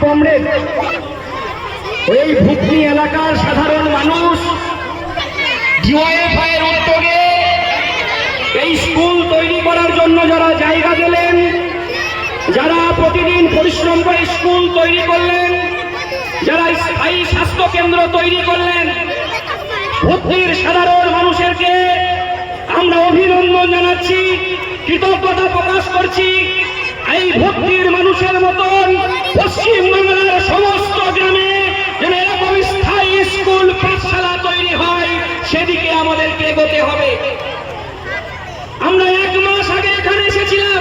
Comrade এই ভুতনি এলাকার সাধারণ মানুষ ডিওএফআই এর উদ্যোগে এই স্কুল তৈরি করার জন্য যারা জায়গা দিলেন, যারা প্রতিদিন পরিশ্রম করে স্কুল তৈরি করলেন, যারা স্থায়ী স্বাস্থ্য কেন্দ্র তৈরি করলেন, ভুতনির সাধারণ মানুষেরকে আমরা অভিনন্দন জানাচ্ছি, কৃতজ্ঞতা প্রকাশ করছি। এই ভুতনির মানুষের মতন পশ্চিমবাংলার সমস্ত গ্রামে যেন এরকম স্থায়ী স্কুল পাঠশালা তৈরি হয়, সেদিকে আমাদেরকে এগোতে হবে। আমরা 1 মাস আগে এখানে এসেছিলাম,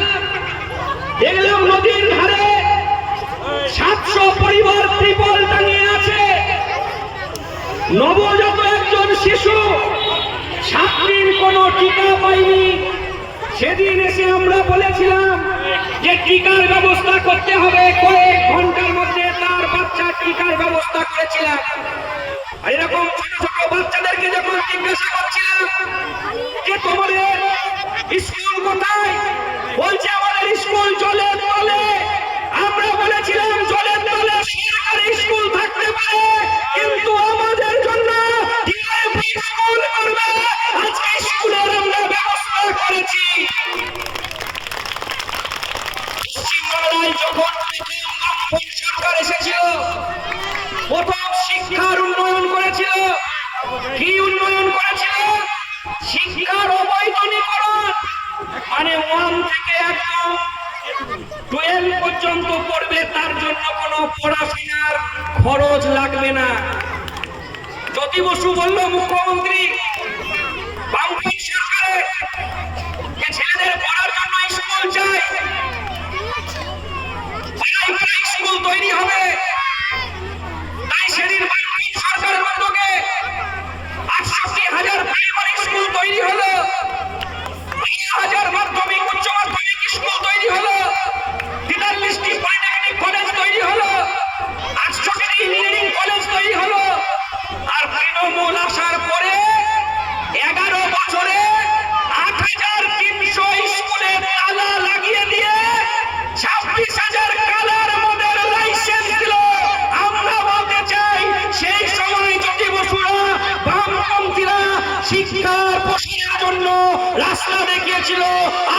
দেখলাম নদীর ধারে 700 পরিবার ত্রিপল টাঙিয়ে আছে। নবজাত একজন শিশু 7 দিন কোনো টিকা পায়নি। সেদিন এসে আমরা বলেছিলাম যে টিকার ব্যবস্থা করতে হবে, কয়েক ঘন্টার মধ্যে তার বাচ্চার টিকার ব্যবস্থা করেছিলাম। আর এরকম ছোট ছোট বাচ্চাদেরকে যখন জিজ্ঞাসা করছিলাম যে তোমাদের স্কুল কোথায়, বলছে আমাদের স্কুল জলের তলে। আমরা বলেছিলাম জলের তলে সরকারি স্কুল থাকতে পারে, কিন্তু আমাদের জন্য স্কুল করবে। আজকে স্কুলের আমরা ব্যবস্থা করেছি। পশ্চিমবাংলায় যখন সরকার এসেছিল, প্রথম শিক্ষার উন্নয়ন করেছিল। কি উন্নয়ন করেছিল? শিক্ষার অবৈতনীকরণ, মানে 1 থেকে একদম 12 পর্যন্ত পড়বে, তার জন্য কোনো পড়াশোনার খরচ লাগবে না। জ্যোতি বসু বলল মুখ্যমন্ত্রী বামপন্থী সরকারে যে ছেলেদের পড়ার জন্য স্কুল চাই, প্রাইমারি স্কুল তৈরি হবে। তাই সেদিন বামপন্থী সরকারের উদ্যোগে 68,000 প্রাইমারি স্কুল তৈরি হলো, 12,000 মাধ্যমিক উচ্চ মাধ্যমিক স্কুল তৈরি হলো, 43টি পলিটেকনিক কলেজ তৈরি হলো, 800টি ইঞ্জিনিয়ারিং কলেজ তৈরি হলো। আর তৃণমূল আসার পরে 11 বছরে 8,300 স্কুলে তালা লাগিয়ে দিয়ে 26,000 কালার মডেল লাইসেন্স দিল। আমরা বলতে চাই, সেই সময় জ্যোতি বসুরা বামপন্থীরা শিক্ষার প্রসারের জন্য রাস্তা দেখিয়েছিল।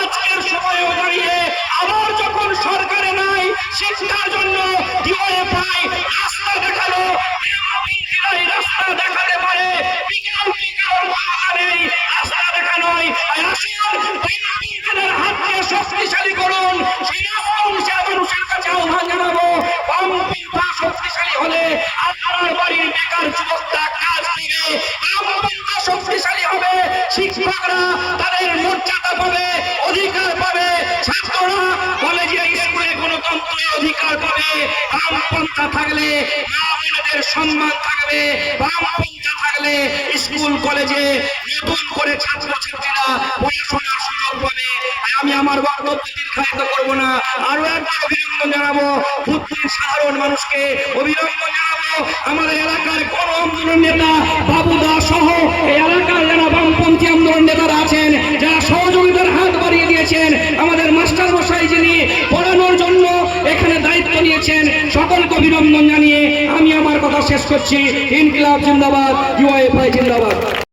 আজকের সময়েও দাঁড়িয়ে আবার যখন সরকারে নাই, শিক্ষার জন্য ডিওএফআই রাস্তা দেখালো। বামপন্থীরাই রাস্তা দেখাতে পারে, বিকল্পী কারণ ক্ষমতা নেই রাস্তা দেখানোই। বামপন্থীদের হাতকে শক্তিশালী করুন। মানুষের কাছে আহ্বান জানাবো, বামপন্থা শক্তিশালী হলে আপনার বাড়ির বেকার যুবকরা কাজ দিবে। বামপন্থা শক্তিশালী হবে, শিক্ষকরা তাদের মর্যাদা পাবে, অধিকার পাবে, ছাত্ররা কলেজে স্কুলে গণতন্ত্রের অধিকার পাবে। বামপন্থা থাকলে মা বোনেদের সম্মান থাকবে। বামপন্থা থাকলে স্কুল কলেজে নতুন করে ছাত্রছাত্রীরা পড়াশোনার সুযোগ পাবে। আমি আমার বক্তব্য দীর্ঘায়িত করবো না, আরো একবার অভিনন্দন জানাবো ভুতনির সাধারণ মানুষকে, অভিনন্দন জানাবো আমাদের এলাকার গণ আন্দোলন নেতা বাবুদা সহ এই এলাকার যারা বামপন্থী আন্দোলন নেতারা আছেন, যারা সহযোগিতার হাত বাড়িয়ে দিয়েছেন, আমাদের মাস্টার মশাই যিনি পড়ানোর জন্য এখানে দায়িত্ব নিয়েছেন, সকলকে অভিনন্দন জানিয়ে আমি আমার কথা শেষ করছি। ইনকিলাব জিন্দাবাদ, ডিওএফআই জিন্দাবাদ।